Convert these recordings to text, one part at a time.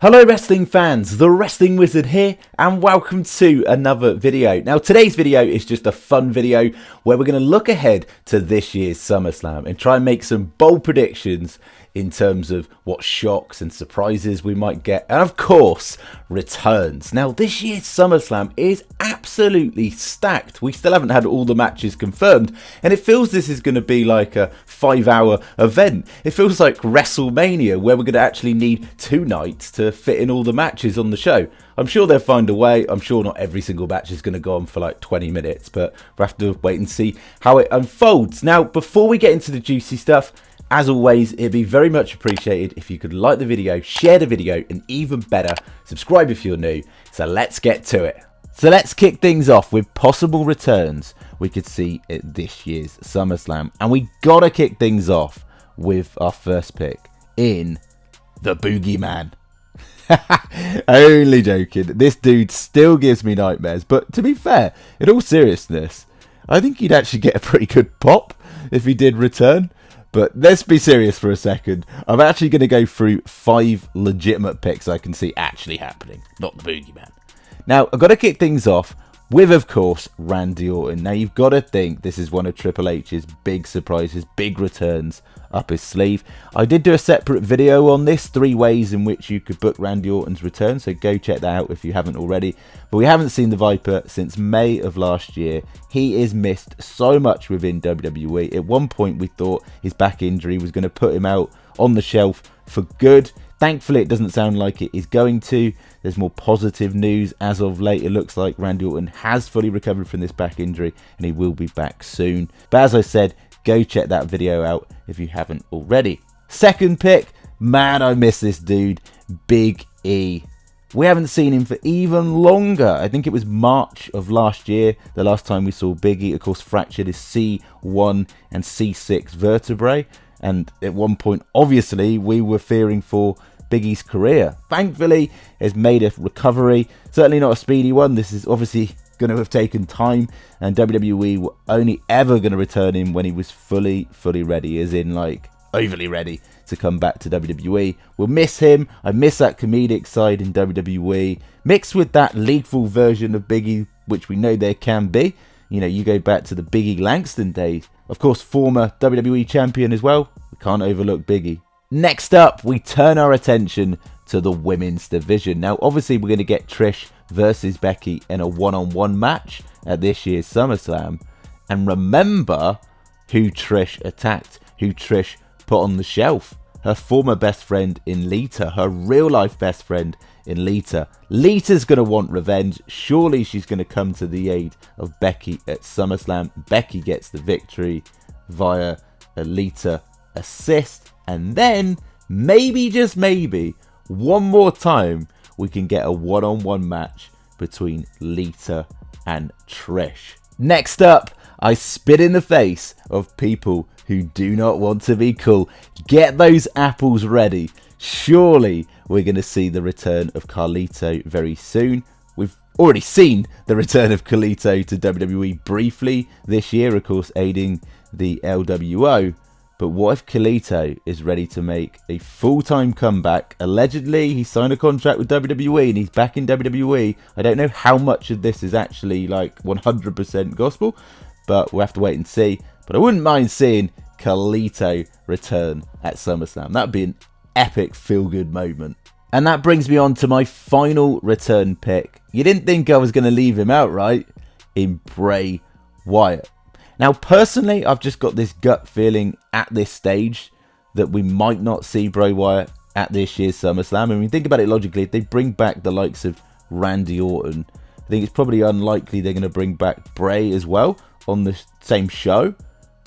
Hello wrestling fans, the Wrestling Wizard here and welcome to another video. Now today's video is just a fun video where we're going to look ahead to this year's SummerSlam and try and make some bold predictions in terms of what shocks and surprises we might get and of course returns. Now this year's SummerSlam is absolutely stacked. We still haven't had all the matches confirmed and it feels this is going to be like a 5-hour event. It feels like WrestleMania where we're going to actually need 2 nights to fit in all the matches on the show. I'm sure they'll find a way. I'm sure not every single match is going to go on for like 20 minutes, but we'll have to wait and see how it unfolds. Now, before we get into the juicy stuff, as always, it'd be very much appreciated if you could like the video, share the video, and even better, subscribe if you're new. So let's get to it. So let's kick things off with possible returns we could see at this year's SummerSlam. And we gotta kick things off with our first pick in the Boogeyman. Only joking. This dude still gives me nightmares. But to be fair, in all seriousness, I think he'd actually get a pretty good pop if he did return. But let's be serious for a second. I'm actually going to go through 5 legitimate picks I can see actually happening, not the Boogeyman. Now, I've got to kick things off with, of course, Randy Orton. Now, you've got to think this is one of Triple H's big surprises, big returns up his sleeve. I did do a separate video on this, 3 ways in which you could book Randy Orton's return, so go check that out if you haven't already. But we haven't seen the Viper since May of last year. He is missed so much within WWE. At one point, we thought his back injury was going to put him out on the shelf for good. Thankfully, it doesn't sound like it is going to. There's more positive news as of late. It looks like Randy Orton has fully recovered from this back injury and he will be back soon. But as I said, go check that video out if you haven't already. Second pick, man, I miss this dude, Big E. We haven't seen him for even longer. I think it was March of last year, the last time we saw Big E. Of course, fractured his C1 and C6 vertebrae. And at one point, obviously, we were fearing for Big E's career. Thankfully, has made a recovery. Certainly not a speedy one. This is obviously going to have taken time. And WWE were only ever going to return him when he was fully ready. As in, like, overly ready to come back to WWE. We'll miss him. I miss that comedic side in WWE. Mixed with that lethal version of Big E, which we know there can be. You know, you go back to the Big E Langston days. Of course, former WWE champion as well. We can't overlook Big E. Next up, we turn our attention to the women's division. Now, obviously, we're going to get Trish versus Becky in a one-on-one match at this year's SummerSlam. And remember who Trish attacked, who Trish put on the shelf. Her former best friend in Lita, her real-life best friend in Lita. Lita's going to want revenge. Surely she's going to come to the aid of Becky at SummerSlam. Becky gets the victory via a Lita assist. And then, maybe, just maybe, one more time, we can get a one-on-one match between Lita and Trish. Next up, I spit in the face of people who do not want to be cool. Get those apples ready. Surely we're going to see the return of Carlito very soon. We've already seen the return of Carlito to WWE briefly this year, of course, aiding the LWO. But what if Carlito is ready to make a full-time comeback? Allegedly, he signed a contract with WWE and he's back in WWE. I don't know how much of this is actually like 100% gospel, but we'll have to wait and see. But I wouldn't mind seeing Carlito return at SummerSlam. That would be an epic feel-good moment. And that brings me on to my final return pick. You didn't think I was going to leave him out, right? In Bray Wyatt. Now, personally, I've just got this gut feeling at this stage that we might not see Bray Wyatt at this year's SummerSlam. And when you think about it logically, if they bring back the likes of Randy Orton, I think it's probably unlikely they're going to bring back Bray as well on the same show.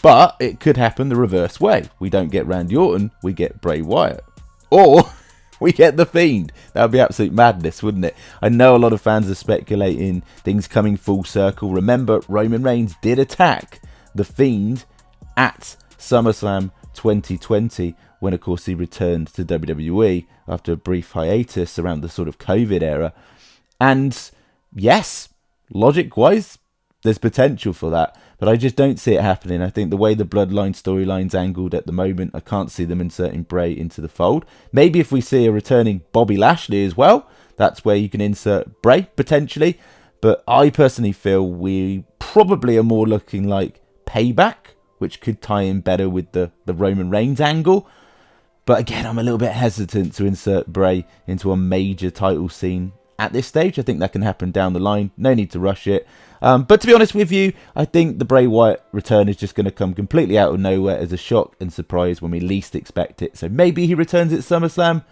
But it could happen the reverse way. We don't get Randy Orton, we get Bray Wyatt. Or we get The Fiend. That would be absolute madness, wouldn't it? I know a lot of fans are speculating things coming full circle. Remember, Roman Reigns did attack The Fiend at SummerSlam 2020 when, of course, he returned to WWE after a brief hiatus around the sort of COVID era. And yes, logic-wise, there's potential for that, but I just don't see it happening. I think the way the Bloodline storyline's angled at the moment, I can't see them inserting Bray into the fold. Maybe if we see a returning Bobby Lashley as well, that's where you can insert Bray, potentially. But I personally feel we probably are more looking like Payback, which could tie in better with the Roman Reigns angle. But again, I'm a little bit hesitant to insert Bray into a major title scene at this stage. I think that can happen down the line. No need to rush it. But to be honest with you, I think the Bray Wyatt return is just going to come completely out of nowhere as a shock and surprise when we least expect it. So maybe he returns at SummerSlam,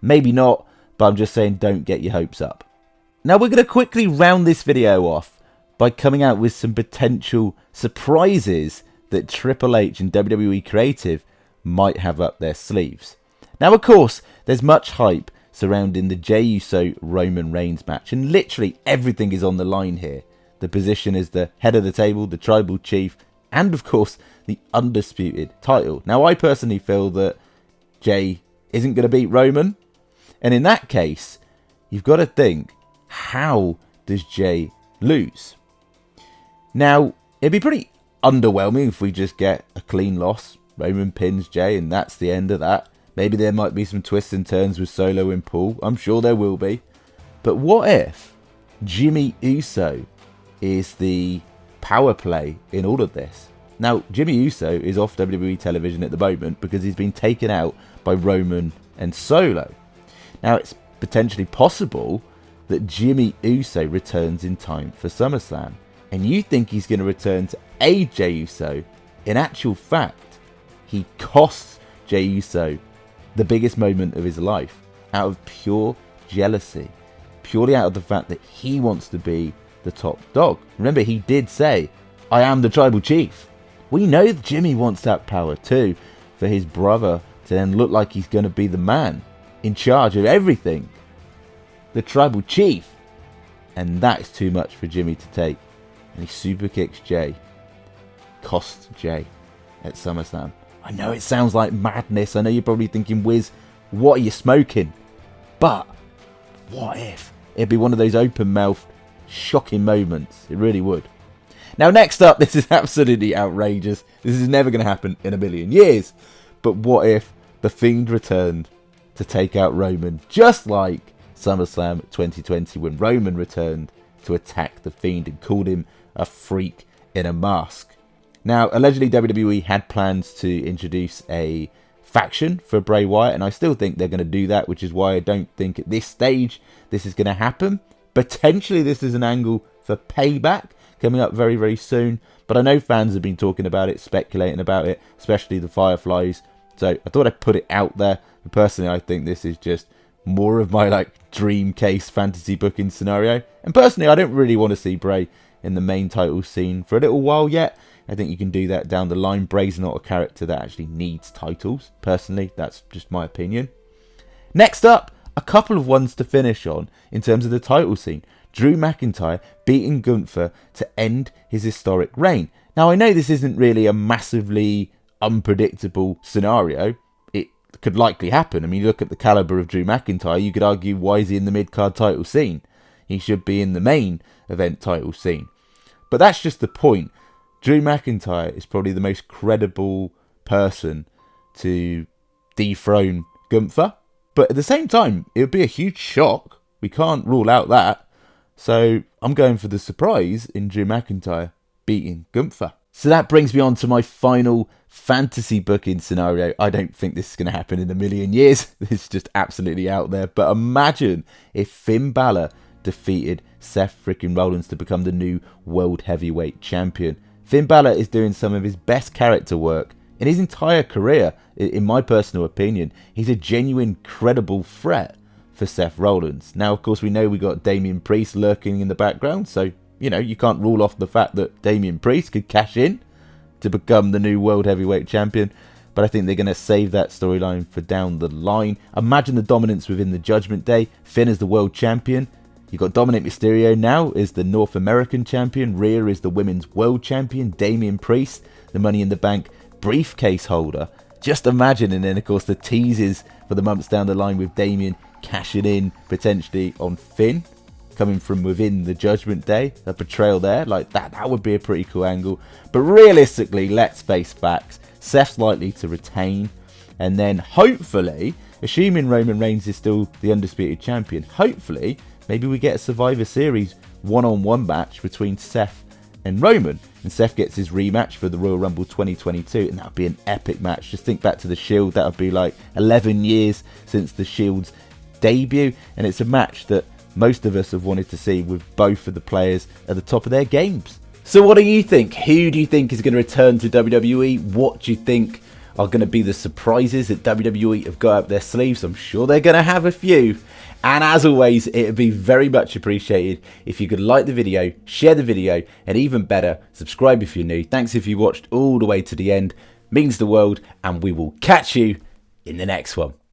maybe not, but I'm just saying don't get your hopes up. Now we're going to quickly round this video off by coming out with some potential surprises that Triple H and WWE Creative might have up their sleeves. Now, of course, there's much hype surrounding the Jey Uso Roman Reigns match, and literally everything is on the line here. The position as the head of the table, the tribal chief, and of course the undisputed title. Now, I personally feel that Jey isn't going to beat Roman, and in that case, you've got to think, how does Jey lose? Now, it'd be pretty underwhelming if we just get a clean loss. Roman pins Jey and that's the end of that. Maybe there might be some twists and turns with Solo and Paul. I'm sure there will be. But what if Jimmy Uso is the power play in all of this? Now, Jimmy Uso is off WWE television at the moment because he's been taken out by Roman and Solo. Now, it's potentially possible that Jimmy Uso returns in time for SummerSlam. And you think he's going to return to AJ Uso. In actual fact, he costs Jey Uso the biggest moment of his life out of pure jealousy. Purely out of the fact that he wants to be the top dog. Remember, he did say, I am the tribal chief. We know that Jimmy wants that power too, for his brother to then look like he's going to be the man in charge of everything. The tribal chief. And that is too much for Jimmy to take. And he super kicks Jey. Costs Jey at SummerSlam. I know it sounds like madness. I know you're probably thinking, Wiz, what are you smoking? But what if? It'd be one of those open-mouthed, shocking moments. It really would. Now, next up, this is absolutely outrageous. This is never going to happen in a million years. But what if The Fiend returned to take out Roman, just like SummerSlam 2020 when Roman returned to attack The Fiend and called him a freak in a mask. Now, allegedly WWE had plans to introduce a faction for Bray Wyatt, and I still think they're going to do that, which is why I don't think at this stage this is going to happen. Potentially this is an angle for Payback coming up very, very soon, but I know fans have been talking about it, speculating about it, especially the Fireflies, so I thought I'd put it out there. But personally, I think this is just more of my dream case fantasy booking scenario, and personally I don't really want to see Bray in the main title scene for a little while yet. I think you can do that down the line. Bray's not a character that actually needs titles. Personally, that's just my opinion. Next up, a couple of ones to finish on in terms of the title scene. Drew McIntyre beating Gunther to end his historic reign. Now, I know this isn't really a massively unpredictable scenario. It could likely happen. I mean, look at the caliber of Drew McIntyre. You could argue, why is he in the mid-card title scene? He should be in the main event title scene. But that's just the point. Drew McIntyre is probably the most credible person to dethrone Gunther. But at the same time, it would be a huge shock. We can't rule out that. So I'm going for the surprise in Drew McIntyre beating Gunther. So that brings me on to my final fantasy booking scenario. I don't think this is going to happen in a million years. This is just absolutely out there. But imagine if Finn Balor defeated Seth freaking Rollins to become the new World Heavyweight Champion. Finn Balor is doing some of his best character work in his entire career, in my personal opinion. He's a genuine, credible threat for Seth Rollins. Now, of course, we know we got Damian Priest lurking in the background, so, you can't rule off the fact that Damian Priest could cash in to become the new World Heavyweight Champion, but I think they're going to save that storyline for down the line. Imagine the dominance within the Judgment Day. Finn is the World Champion. You've got Dominic Mysterio now as the North American Champion. Rhea is the Women's World Champion. Damian Priest, the Money in the Bank briefcase holder. Just imagine, and then of course the teases for the months down the line with Damian cashing in potentially on Finn. coming from within the Judgment Day, a betrayal there, like that would be a pretty cool angle. But realistically, let's face facts, Seth's likely to retain, and then hopefully, assuming Roman Reigns is still the undisputed champion, hopefully maybe we get a Survivor Series one-on-one match between Seth and Roman, and Seth gets his rematch for the Royal Rumble 2022, and that would be an epic match. Just think back to the Shield, that would be like 11 years since the Shield's debut, and it's a match that most of us have wanted to see with both of the players at the top of their games. So what do you think? Who do you think is going to return to WWE? What do you think are going to be the surprises that WWE have got up their sleeves? I'm sure they're going to have a few. And as always, it would be very much appreciated if you could like the video, share the video, and even better, subscribe if you're new. Thanks if you watched all the way to the end. Means the world, and we will catch you in the next one.